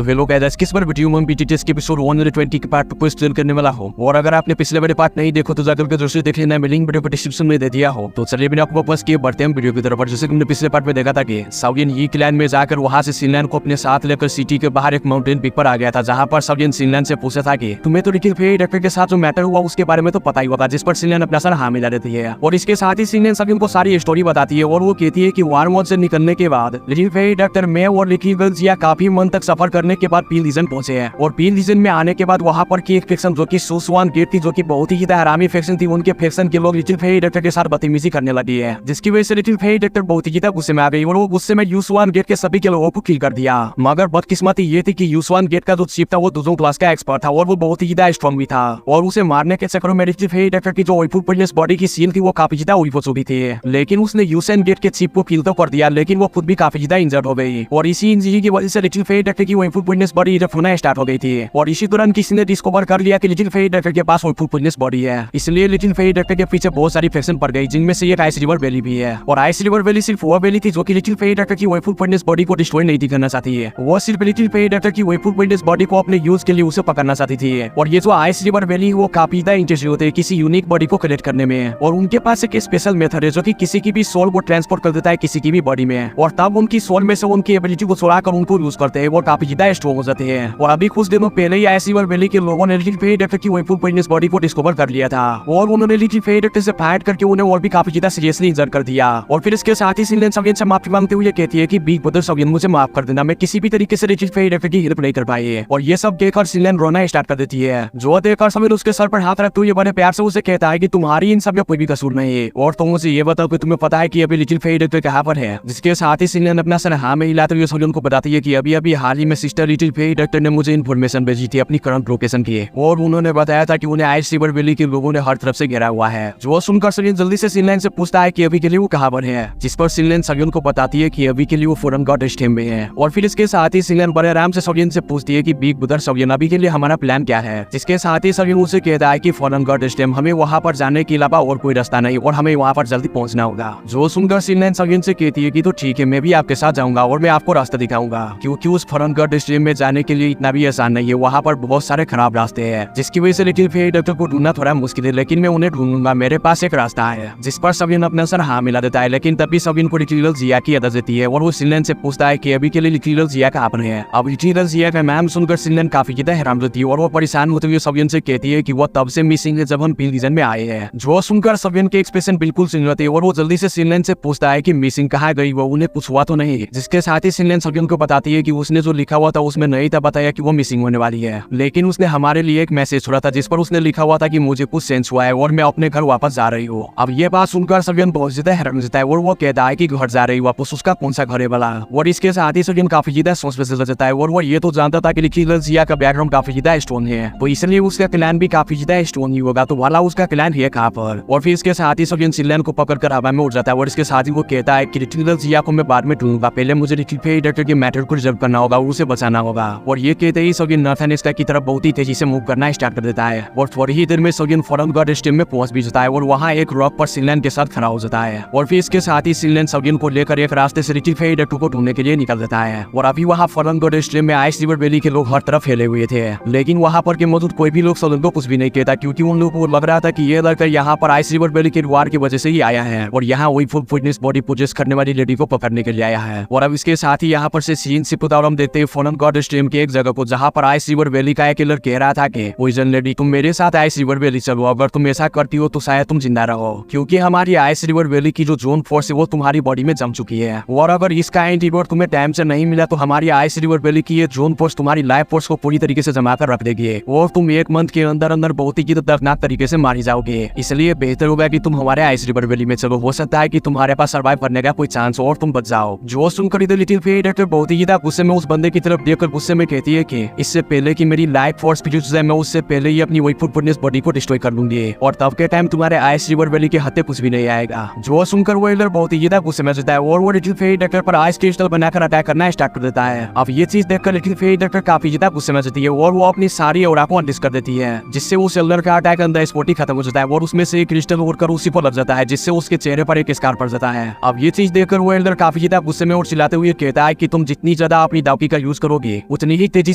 तो hello guys, किस बार video में बीटी टेस्ट के एपिसोड 120 के पार्ट को एक्सप्लेन करने वाला हूं। और अगर आपने पिछले वाले पार्ट नहीं देखो तो जाकर के दूसरे देख लेना, मैं लिंक वीडियो डिस्क्रिप्शन में दे दिया हो। तो चलिए बिना आपको वापस किए बढ़ते हैं वीडियो की तरफ। जैसे कि हमने पिछले पार्ट में देखा था कि साउयन यी क्लैन में जाकर वहां से सिनलैन को अपने साथ लेकर सिटी के बाहर एक माउंटेन पीक पर आ गया था, जहां पर साउयन सिनलैन से पूछा था कि तुम्हें तो लिटिल फेरी डॉक्टर के साथ जो मैटर हुआ उसके बारे में तो पता ही होगा, जिस पर सिनलैन अपना सर हाँ मिला देती है। और इसके साथ ही सिनलैन साउयन को सारी स्टोरी बताती है और वो कहती है कि वारमोड से निकलने के बाद लिटिल फेरी डॉक्टर में और लिटिल गर्ल्स या काफी मन तक सफर करने के बाद पील रीजन पहुंचे हैं। और पील रीजन में आने के बाद वहां पर की एक फैक्शन जो कि सुसवान गेट थी, जो कि बहुत ही हरामी फैक्शन थी, उनके फैक्शन के लोग लिटिल फेरी डॉक्टर के साथ बदतमीजी करने लगी है, जिसकी वजह से लिटिल फेरी डॉक्टर बहुत ही गुस्से में आ गई और वो गुस्से में यूसवान गेट के सभी के लोगों को किल कर दिया। मगर बदकिस्मती ये थी कि यूसवान गेट का जो चीफ था वो दूसरों क्लास का एक्सपर्ट था और वो बहुत ही स्ट्रॉन्ग भी था। और उसे मारने के चक्कर में लिटिल फेरी डॉक्टर की जो ओइफू प्रिंस बॉडी की सील थी वो काफी वीक हो चुकी थी। लेकिन उसने यूसेन गेट के चीफ को किल तो कर दिया, लेकिन वो खुद भी काफी इंजर्ड हो गई। और इसी इंजरी की वजह से लिटिल फेरी डॉक्टर की ओइफू प्रिंस बॉडी इधर होना स्टार्ट हो गई थी। और इसी दौरान किसी ने डिस्कवर कर लिया कि लिटिल फेरी डॉक्टर के पास ओइफू प्रिंस बॉडी है, इसलिए लिटिल फेरी डॉक्टर के पीछे बहुत सारी फैक्शन पड़ गई, जिनमें से एक आइस रिवर वैली भी है। और आइस रिवर वैली सिर्फ वो वैली थी जो कि लिटिल फेरी डॉक्टर की ओइफू प्रिंस बॉडी को डिस्ट्रॉय नहीं करना चाहती है, वो सिर्फ लिटिल फेरी डॉक्टर की ओइफू प्रिंस बॉडी को अपने यूज के लिए उसे पकड़ना चाहती थी। और ये जो आइस रिवर वैली वो काफी इंटरेस्टेड होते हैं किसी यूनिक बॉडी को कलेक्ट करने में। और उनके पास एक स्पेशल मेथड है जो कि किसी की भी सोल को ट्रांसपोर्ट कर देता है किसी की भी बॉडी में, और तब उनकी सोल में से उनकी एबिलिटी को चुरा कर उनको यूज करते हैं। वो काफी स्ट्रॉन्ग हो जाते हैं। और अभी कुछ दिनों पहले ही आइस रिवर वैली के लोगों ने लिटिल फेरी डॉक्टर की ओइफू प्रिंस बॉडी को डिस्कवर कर लिया था और उन्होंने लिटिल फेरी डॉक्टर से फाइट करके उन्हें और भी काफी सीरियसली इंजर कर दिया। और फिर इसके साथ ही सिनलैन साउयन से माफी मांगते हुए कहती है कि बिग ब्रदर साउयन मुझे माफ कर देना, मैं किसी भी तरीके से लिटिल फेरी डॉक्टर की हेल्प नहीं कर पाई है। और ये सब देखकर सिनलैन रोना स्टार्ट कर देती है, जो देखकर साउयन उसके सर पर हाथ रखते हुए बड़े प्यार से उसे कहता है कि तुम्हारी इन सब में कोई भी कसूर नहीं है, और तुम मुझे ये बताओ कि तुम्हें पता है कि अभी लिटिल फेरी डॉक्टर कहाँ पर है। जिसके साथ ही सिनलैन अपना सर हाँ में हिलाते हुए साउयन को बताती है कि अभी हाल ही में सिस्टर लिटिल फेरी डॉक्टर ने मुझे इन्फॉर्मेशन भेजी थी अपनी करंट लोकेशन की, और उन्होंने बताया था कि उन्हें आइस रिवर वैली के लोगों ने हर तरफ से घेरा हुआ है। जो सुनकर साउयन जल्दी से सिनलैन से पूछता है कि अभी के लिए वो कहाँ पर है, जिस पर सिनलैन साउयन को बताती है कि अभी के लिए वो फॉरेन गॉड स्टेम में है। और फिर इसके साथ ही सिनलैन बड़े आराम से साउयन से पूछती है कि बिग ब्रदर साउयन अभी के लिए हमारा प्लान क्या है। जिसके साथ ही साउयन उसे कहता है कि फॉरेन गॉड स्टेम हमें वहाँ पर जाने के अलावा और कोई रास्ता नहीं और हमें वहाँ पर जल्दी पहुँचना होगा। जो सुनकर सिनलैन साउयन से कहती है कि तो ठीक है, मैं भी आपके साथ जाऊंगा और मैं आपको रास्ता दिखाऊंगा, क्योंकि उस फॉरेन गॉड स्टेम में जाने के लिए इतना भी आसान नहीं है, वहाँ पर बहुत सारे खराब रास्ते हैं, जिसकी वजह से लिटिल फेरी डॉक्टर को ढूंढना थोड़ा मुश्किल है। लेकिन मैं उन्हें ढूंढूंगा, मेरे पास एक रास्ता है। जिस पर साउयन अपना सर हाँ मिला देता है। लेकिन तभी साउयन को लिटिल जिया की आदत देती है और वो सिनलैन से पूछता है कि अभी के लिए लिटिल जिया कहाँ पर है। अब लिटिल जिया का नाम सुनकर सिनलैन काफी हैरान होती है और वो परेशान होते हुए साउयन से कहती है कि वो तब से मिसिंग है जब हम पील रीजन में आए हैं। जो सुनकर साउयन के एक्सप्रेशन बिल्कुल सुन होते हैं और वो जल्दी से सिनलैन से पूछता है कि मिसिंग कहाँ गई, वो उन्हें कुछ हुआ तो नहीं। जिसके साथ ही सिनलैन साउयन को बताती है कि उसने जो लिखा हुआ था उसमें नहीं था बताया कि वो मिसिंग होने वाली है, लेकिन उसने हमारे लिए एक मैसेज छोड़ा था जिस पर उसने लिखा हुआ था कि मुझे कुछ सेंस हुआ है और मैं अपने घर वापस जा रही हूँ। अब ये बात सुनकर साउयन बहुत ज्यादा हैरान हो जाता है और वो कहता है कि घर जा रही वापस, उसका कौन सा घर है वाला। और इसके साथ ही साउयन काफी ज्यादा सोच में चल जाता है और वो ये तो जानता था कि लिटिल जिया का बैकग्राउंड काफी ज्यादा स्ट्रॉन्ग है, तो इसलिए उसका क्लैन भी काफी ज्यादा स्ट्रॉन्ग ही होगा, तो वाला उसका क्लैन है कहाँ पर। और फिर इसके साथ ही साउयन सिनलैन को पकड़कर हवा में उड़ जाता है और इसके साथ ही वो कहता है कि लिटिल जिया को मैं बाद में ढूंढूंगा, पहले मुझे लिटिल फेरी डॉक्टर के मैटर को रिजर्व करना होगा, उसे बचाना होगा। और ये कहते ही साउयन नॉर्थन स्काई की तरफ बहुत ही तेजी से मूव करना स्टार्ट कर देता है और थोड़ी ही देर में साउयन फॉरेन गॉड स्टेम में पहुंच भी जाता है और वहाँ एक रॉक पर सिनलैन के साथ खड़ा हो जाता है। और फिर इसके साथ ही सिनलैन साउयन को लेकर एक रास्ते से लिटिल फेरी डॉक्टर को ढूंढने के लिए निकल जाता है। और अभी वहाँ फॉरेन गॉड स्टेम में आइस रिवर वैली के लोग हर तरफ फैले हुए थे, लेकिन वहाँ पर के मौजूद कोई भी लोग साउयन को कुछ भी नहीं कहता, क्योंकि उन लोगों को लग रहा था कि ये लड़का यहाँ पर आइस रिवर वैली के वार की वजह से ही आया है और यहाँ वही फुल फिटनेस बॉडी पोजेस करने वाली लेडी को पकड़ने के लिए आया है। और अब इसके साथ ही यहाँ पर से सीन सिपुदारम देते हैं फॉरेन गॉड स्टेम की एक जगह को, जहाँ पर आइस रिवर वैली का एक किलर कह रहा था कि पॉइजन लेडी तुम मेरे साथ आइस रिवर वैली चलो, अगर तुम ऐसा करती हो तो शायद तुम जिंदा रहो, क्योंकि हमारी आइस रिवर वैली की जो जोन फोर्स है वो तुम्हारी बॉडी में जम चुकी है, और अगर इसका एंटीडोट तुम्हें टाइम से नहीं मिला तो हमारी आइस रिवर वैली की ये जोन फोर्स तुम्हारी लाइफ फोर्स को पूरी तरीके से जमा कर रख देगी और तुम एक मंथ के अंदर अंदर बहुत ही दर्दनाक तरीके से मारी जाओगे। इसलिए बेहतर होगा कि तुम हमारे आइस रिवर वैली में चलो, हो सकता है कि तुम्हारे पास सर्वाइव करने का कोई चांस और तुम बच जाओ। जो सुनकर इधर लिटिल फेरी डॉक्टर बहुत ही गुस्से में उस बंदे की तरफ देखकर गुस्से में कहती है कि इससे पहले कि मेरी लाइफ फोर्स भी जाए मैं उससे पहले ही अपनी वही फिटनेस बॉडी को डिस्ट्रॉय कर लूंगी और तब के टाइम तुम्हारे आइस रिवर वैली के हत्या कुछ भी नहीं आएगा। जो सुनकर वो इधर बहुत ही गुस्से में जाता है और वो लिटिल फेरी डॉक्टर पर आइस क्रिस्टल बनाकर अटैक करना स्टार्ट कर देता है। अब ये चीज देखकर लिटिल फेरी डॉक्टर काफी ज्यादा गुस्से में जाती है और वो अपनी सारी औरा को अनलिस्ट कर देती है, जिससे उस एल्डर का अटैक अंदर स्पॉटी खत्म हो जाता है और उसमें से क्रिस्टल उड़कर उसी पर लग जाता है, जिससे उसके चेहरे पर एक स्कार पड़ जाता है। अब ये चीज देखकर वो एल्डर काफी ज्यादा गुस्से में और चिल्लाते हुए कहता है कि तुम जितनी ज्यादा अपनी दावकी का यूज करोगे उतनी ही तेजी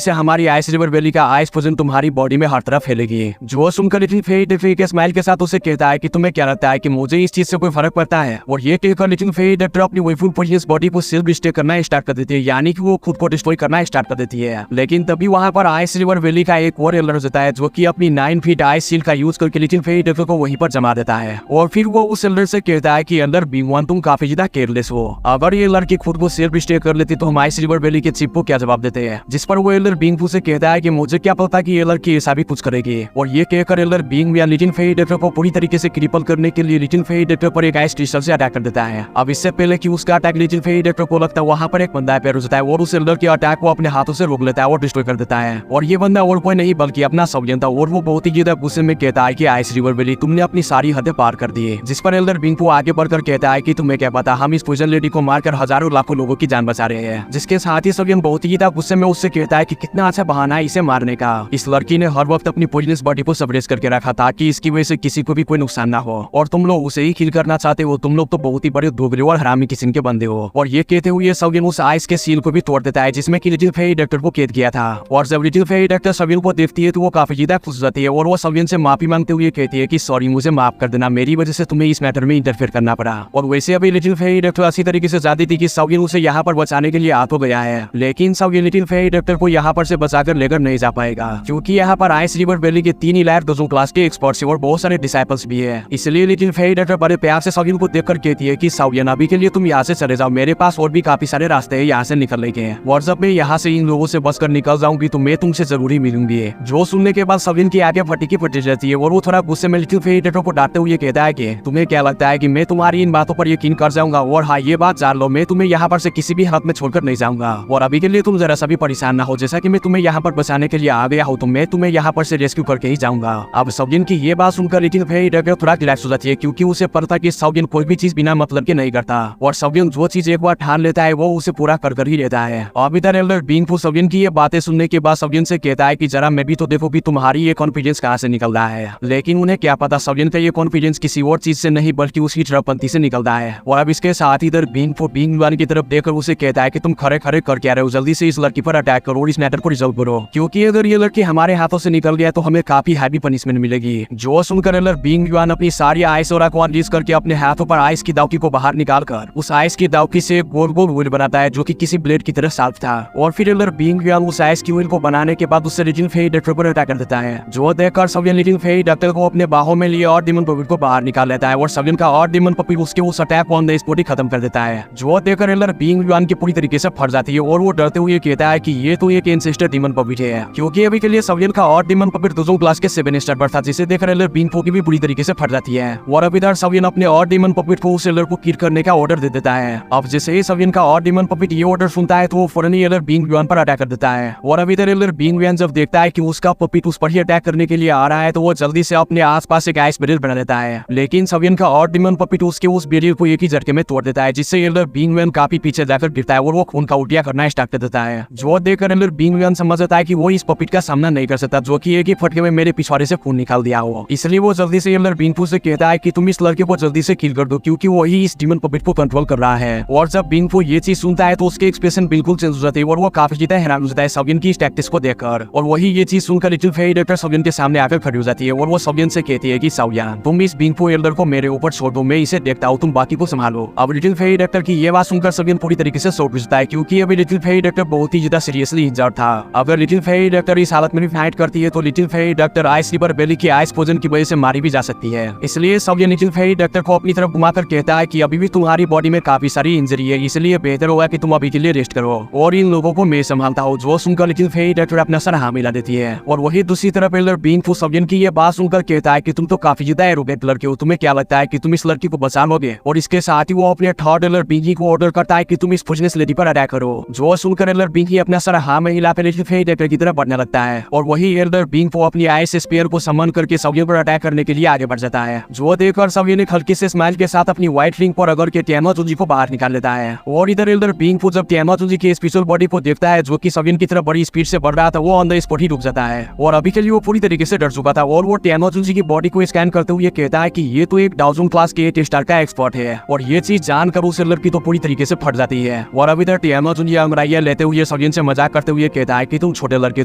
से हमारी आइस रिवर वैली का आइस पोजन तुम्हारी बॉडी में हर तरफ फैलेगी। जो सुनकर लिटिल फेरी डक्टर के स्माइल के साथ उसे कहता है कि तुम्हें क्या लगता है कि मुझे इस चीज से कोई फर्क पड़ता है। और ये कहकर लिटिल फेरी डक्टर अपनी वहीफुल पोजियस बॉडी को सेल्फ डिस्ट्रॉय करना स्टार्ट कर देती है, यानी कि वो खुद को डिस्ट्रॉय करना स्टार्ट कर देती है। लेकिन तभी वहां पर आइस रिवर वैली का एक और एल्डर होता है जो कि अपनी 9 फीट आइस सील का यूज करके लिटिल फेरी डक्टर को वहीं पर जमा देता है। और फिर वो उस एल्डर से कहता है कि एल्डर बिंग वन तुम काफी ज्यादा केयरलेस हो, अगर ये लड़की खुद को सेल्फ डिस्ट्रॉय कर लेती तो हम आइस रिवर वैली के चीफ को क्या जवाब देते हैं। जिस पर वो एल्डर बिंग से कहता है कि मुझे क्या पता कि ये लड़की ऐसा भी कुछ करेगी। और ये कहकर एल्डर बिंग या लिटिल फेरी डक्टर को पूरी तरीके से क्रिपल करने के लिए लिटिल फेरी डक्टर पर एक आइस क्रिस्टल से अटैक कर देता है। अब इससे पहले कि उसका अटैक लिटिल फेरी डक्टर को लगता है वहां पर एक बंदा पैर होता है और उस एल्डर के अटैक को अपने हाथों से रोक लेता है और डिस्ट्रॉय कर देता है। और ये बंदा और कोई नहीं बल्कि अपना सवियन था। और वो बहुत ही ज्यादा गुस्से में कहता है कि आइस रिवर वैली तुमने अपनी सारी हदें पार कर दी है। जिस पर एल्डर बिंग आगे बढ़कर कहता है कि तुम्हें क्या पता, हम इस पोइजन लेडी को मारकर हजारों लाखों लोगों की जान बचा रहे हैं। जिसके साथ ही सवियन बहुत ही ज्यादा गुस्से में उससे कहता है कि कितना अच्छा बहाना है इसे मारने का। इस लड़की ने हर वक्त अपनी पॉइजनस बॉडी को सप्रेस करके रखा ताकि इसकी वजह से किसी को भी कोई नुकसान ना हो। और तुम लोग उसे ही किल करना चाहते हो, तुम लोग तो बहुत ही बड़े दोगले और हरामी किस्म के बंदे हो। और ये कहते हुए सवियन उस आइस के सील को भी तोड़ देता है जिसमें कि लिटिल फेरी डक्टर को कैद किया था। और जब लिटिल फेरी डक्टर सवियन को देखती है तो वो काफी ज्यादा खुश जाती है और वो सवियन से माफी मांगते हुए कहती है कि सॉरी, मुझे माफ कर देना, मेरी वजह से तुम्हें इस मैटर में इंटरफेयर करना पड़ा। और वैसे अभी लिटिल फेरी डक्टर अच्छी तरीके से जाती थी कि सवियन उसे यहाँ पर बचाने के लिए आ तो गया है, लेकिन सवियन लिटिल फेरी डक्टर को यहाँ पर से बचाकर लेकर नहीं जा पाएगा क्योंकि यहाँ पर आइस रिवर वैली के 3 इलायर दोजों क्लास के एक्सपर्ट्स और बहुत सारे डिसाइपल्स भी है। इसलिए लिटिल फेरी डक्टर बड़े प्यार से सवियन को देखकर कहती है कि सवियन अभी के लिए तुम यहाँ से चले जाओ, मेरे पास और भी काफी सारे रास्ते हैं यहाँ से निकलने के। और जब मैं यहाँ से इन लोगों से बचकर निकल जाऊंगी तो मैं तुमसे जरूरी मिलूंगी। जो सुनने के बाद सवियन की आगे फटी की फटी जाती है और वो थोड़ा गुस्से में लिटिल फेरी डक्टर को डांटते हुए कहता है कि तुम्हें क्या लगता है कि मैं तुम्हारी इन बातों पर यकीन कर जाऊंगा। और हाँ, ये बात जान लो, मैं तुम्हें यहाँ पर से किसी भी हालत में छोड़कर नहीं जाऊंगा। और अभी के लिए तुम जरा सा भी परेशान ना हो, जैसा कि मैं तुम्हें यहाँ पर बचाने के लिए आ गया हूँ तो मैं तुम्हें यहाँ पर से रेस्क्यू करके ही जाऊंगा। अब सवियन की ये बात सुनकर लिटिल फेरी डक्टर थोड़ा रिलैक्स हो जाती है क्योंकि उसे पता था कि सवियन कोई भी चीज बिना मतलब के नहीं करता और सवियन जो चीज एक बार ठान लेता है वो उसे पूरा कर ही लेता है। अब इधर एल्डर बिंग सवियन की ये बातें सुनने के बाद सवियन से कहता है कि जरा मैं भी तो देखो कि तुम्हारी ये कॉन्फिडेंस कहाँ से निकल रहा है। लेकिन उन्हें क्या पता सवियन का ये कॉन्फिडेंस किसी और चीज से नहीं बल्कि उसकी ट्रपंती से निकल रहा है। और अब इसके साथ ही इधर बिंग वन की तरफ देखकर उसे कहता है कि तुम खड़े खड़े कर क्या रहे हो, जल्दी से इस लड़की पर अटैक करो और इस मैटर को रिजॉल्व करो क्योंकि अगर ये लड़की हमारे हाथों से निकल गया तो हमें काफी हैवी पनिशमेंट मिलेगी। जो सुनकर एल्डर बिंग वन अपनी सारी आइस और को अनलीज करके अपने हाथों पर आइस की दावकी को बाहर निकालकर उस आइस की दावकी से गोल गोल व्हील बनाता है जो कि किसी ब्लेड की तरह शार्प था। और फिर एल्डर बिंग वन उस आइस की व्हील को बनाने के बाद उससे लिटिल फेरी डक्टर पर अटैक कर देता है। जो देखकर सवियन लिटिल फेरी डक्टर को अपने बाहों में लिए और डिमन पपी को बाहर निकाल लेता है और सवियन का और डिमन पपी उसके उस अटैक ऑन द स्पॉट ही खत्म कर देता है। जो देखकर एल्डर बिंग वन की पूरी तरीके से फट जाती है और वो डरते हुए कहता है कि ये तो एक एंसेस्टर डिमन पपी है क्योंकि अभी के लिए सवियन का और डिमन पपी दोजों क्लास के 7 स्टार पर था जिसे देखकर एल्डर बिंग की भी पूरी तरीके से फट जाती है। और अब इधर सवियन अपने और डिमन पपिट को उस एल्डर को किल करने का ऑर्डर दे देता है। अब जैसे ही सवियन का और डिमन पपिट ये ऑर्डर सुनता है तो वो फौरन ही एल्डर बिंग वन पर अटैक कर देता है। और अब इधर एल्डर बिंग वन जब देखता है कि उसका पपिट उस पर ही अटैक करने के लिए आ रहा है तो वो जल्दी से अपने आसपास एक आइस बैरियर बना लेता है। लेकिन सवियन का और डिमन पपिट उसके उस बैरियर को एक ही झटके में तोड़ देता है जिससे एल्डर बिंग वन काफी पीछे जाकर गिरता है और वो खून का उल्टिया करना स्टार्ट कर देता है। जो देखकर एल्डर बिंग वन समझ जाता है कि वो इस पपिट का सामना नहीं कर सकता जो कि एक ही फटके में मेरे पिछवाड़े से खून निकाल दिया हो। इसलिए वो जल्दी से एल्डर बिंग से कहता है कि तुम इस लड़के को जल्दी से किल कर दो क्योंकि वो ही इस डिमन पपिट को कंट्रोल कर रहा है। और जब बिंग ये चीज सुनता है तो उसके एक्सप्रेशन बिल्कुल चेंज हो जाते हैं और वो काफी ज्यादा हैरान हो जाता है सवियन की इस टैक्टिक्स को देखकर। और वही ये चीज सुनकर लिटिल फेरी डक्टर सवियन के सामने आकर खड़ी हो जाती है और वो सवियन से कहती है कि सवियन तुम इस बिंग एल्डर को मेरे ऊपर छोड़ दो, मैं इसे देखता हूँ, तुम बाकी को संभालो। अब लिटिल फेरी डक्टर की ये बात सुनकर सवियन पूरी तरीके से शॉक हो जाता है क्योंकि अभी लिटिल फेरी डक्टर बहुत ही ज्यादा सीरियसली इंजर्ड था। अगर लिटिल फेरी डक्टर इस हालत में भी फाइट करती है तो little fairy doctor ice river valley की आइस पोजन की वजह से मारी भी जा सकती है। इसलिए सवियन लिटिल फेरी डक्टर को अपनी तरफ घुमाकर कहता है कि अभी भी तुम्हारी बॉडी में काफी सारी इंजरी है, इसलिए बेहतर होगा कि तुम अभी के लिए रेस्ट करो और इन लोगों को मैं संभालता हूँ। जो सुनकर लिटिल फेरी डक्टर अपना सर हाँ मिला देती है। और वही दूसरी तरफ एल्डर बिंग सवियन की ये बात सुनकर कहता है कि तुम तो काफी ज्यादा एरोगेंट लड़के हो, तुम्हें क्या लगता है कि तुम इस लड़की को बचा लोगे। और इसके साथ ही वो अपने थर्ड एल्डर बिंग को ऑर्डर करता है कि तुम इस पोजनस लेडी पर अटैक करो। जो सुनकर एल्डर बिंग अपना सर हाँ में हिलाकर लिटिल फेरी डक्टर की तरफ बढ़ने लगता है। और वही एल्डर बिंग अपनी आइस स्पेयर को समन करके सवियन पर अटैक करने के लिए आगे बढ़ जाता है। जो देखकर सवियन एक हल्की से स्माइल के साथ अपनी व्हाइट रिंग पर अगर के टियामाजुंजी को बाहर निकाल लेता है। और इधर एल्डर बिंग जब टियामाजुंजी की स्पेशल बॉडी को देखता है जो कि सवियन की तरफ बड़ी स्पीड से बढ़ रहा था, वो ऑन द स्पॉट ही रुक जाता है। और अभी के लिए वो पूरी तरीके से डर चुका था और वो टियामाजुंजी की बॉडी को स्कैन करते हुए कहता है कि ये तो एक डाउजन क्लास के 8 स्टार का एक्सपर्ट है। और ये चीज जानकर उस एल्डर की तो पूरी तरीके से फट जाती है। और अभी इधर टियामाजुंजी अंग्राइया लेते हुए ये सवियन से मजाक करते हुए कहता है कि तुम छोटे लड़के,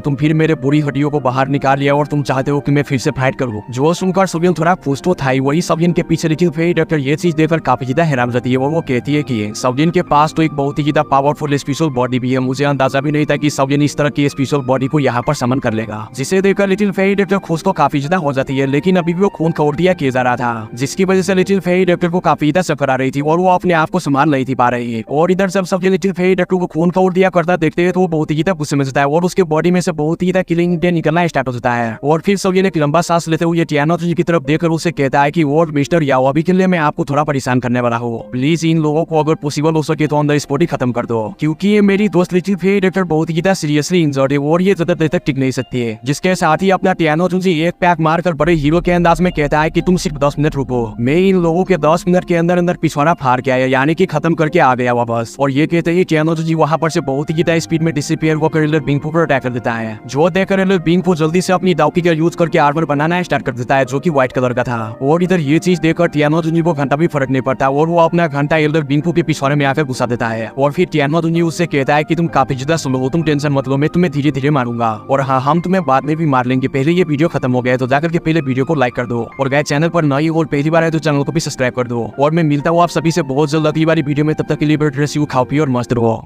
तुम फिर मेरे बुरी हड्डियों को बाहर निकाल लिया और तुम चाहते हो कि मैं फिर से फाइट करूं। जो सुनकर सवियन थोड़ा खुश तो था ही, वही सवियन के पीछे लिटिल फेरी डॉक्टर ये चीज देखकर काफी ज्यादा हैरान रहती है और वो कहती है कि सवियन के पास तो एक बहुत ही ज्यादा पावरफुल स्पेशल बॉडी भी है। मुझे अंदाजा भी नहीं था कि सवियन इस तरह की स्पेशल बॉडी को यहाँ पर समन कर लेगा। जिसे देखकर लिटिल फेरी डॉक्टर खुश तो काफी ज्यादा हो जाती है, लेकिन अभी भी वो खून का उल्टिया किया जा रहा था, जिसकी वजह से लिटिल फेरी डॉक्टर को काफी ज्यादा चक्कर आ रही थी और वो अपने आप को संभाल नहीं थी पा रही है। और इधर जब सवियन लिटिल फेरी डॉक्टर को खून का उल्टिया करता देखते हैं तो वो बहुत ही ज्यादा गुस्से में जाता है और उसके बॉडी में से बहुत ही ज्यादा किलिंग डे निकलना स्टार्ट हो जाता है। और फिर सवियन एक लंबा सांस लेते हुए टियानोजी की तरफ देखकर उसे कहता है कि और मिस्टर याओ, अभी के लिए मैं आपको थोड़ा परेशान करने वाला हूँ। प्लीज इन लोगों को अगर पॉसिबल हो सके तो ऑन द स्पॉट ही खत्म कर दो, क्योंकि ये मेरी दोस्त लिटिल फेरी डॉक्टर बहुत ही ज्यादा सीरियसली इंजर्ड है और ये ज्यादा देर तक टिक नहीं सकती है। जिसके साथ ही अपना टियानोजी एक पैक मारकर बड़े हीरो के अंदाज में कहता है कि तुम सिर्फ 10 मिनट रुको, मैं इन लोगों के 10 मिनट के अंदर अंदर पिछवाड़ा फाड़ के आया, यानी कि खत्म करके आ गया वापस। और ये कहते ही टियानोजी वहां पर से बहुत ही ज्यादा स्पीड में डिसअपीयर होकर एल्डर बिंगफू पर अटैक कर देता है। जो देखकर एल्डर बिंगफू जल्दी से अपनी दाउकी का यूज करके आर्मर बनाना स्टार्ट कर देता है, जो कि व्हाइट कलर का था। और इधर ये चीज देखकर टियानोजी को घंटा भी फर्क नहीं पड़ता और वो अपना घंटा एल्डर बिंगफू के पिछवाड़े में आकर घुसा देता है। और फिर टियानोजी उससे कहता है कि तुम काफी ज्यादा स्लो हो, तुम टेंशन मत लो, मैं तुम्हें धीरे धीरे मारूंगा और हाँ, हम तुम्हें बाद में भी मार लेंगे। पहले ये वीडियो खत्म हो गया है तो जाकर के पहले वीडियो को लाइक कर दो और गाइस चैनल पर नई और पहली बार है तो चैनल को भी सब्सक्राइब कर दो। और मैं मिलता हूँ आप सभी से बहुत जल्द अगली बारी वीडियो में, तब तक के लिए बेस्ट यू खाओ पियो और मस्त रहो।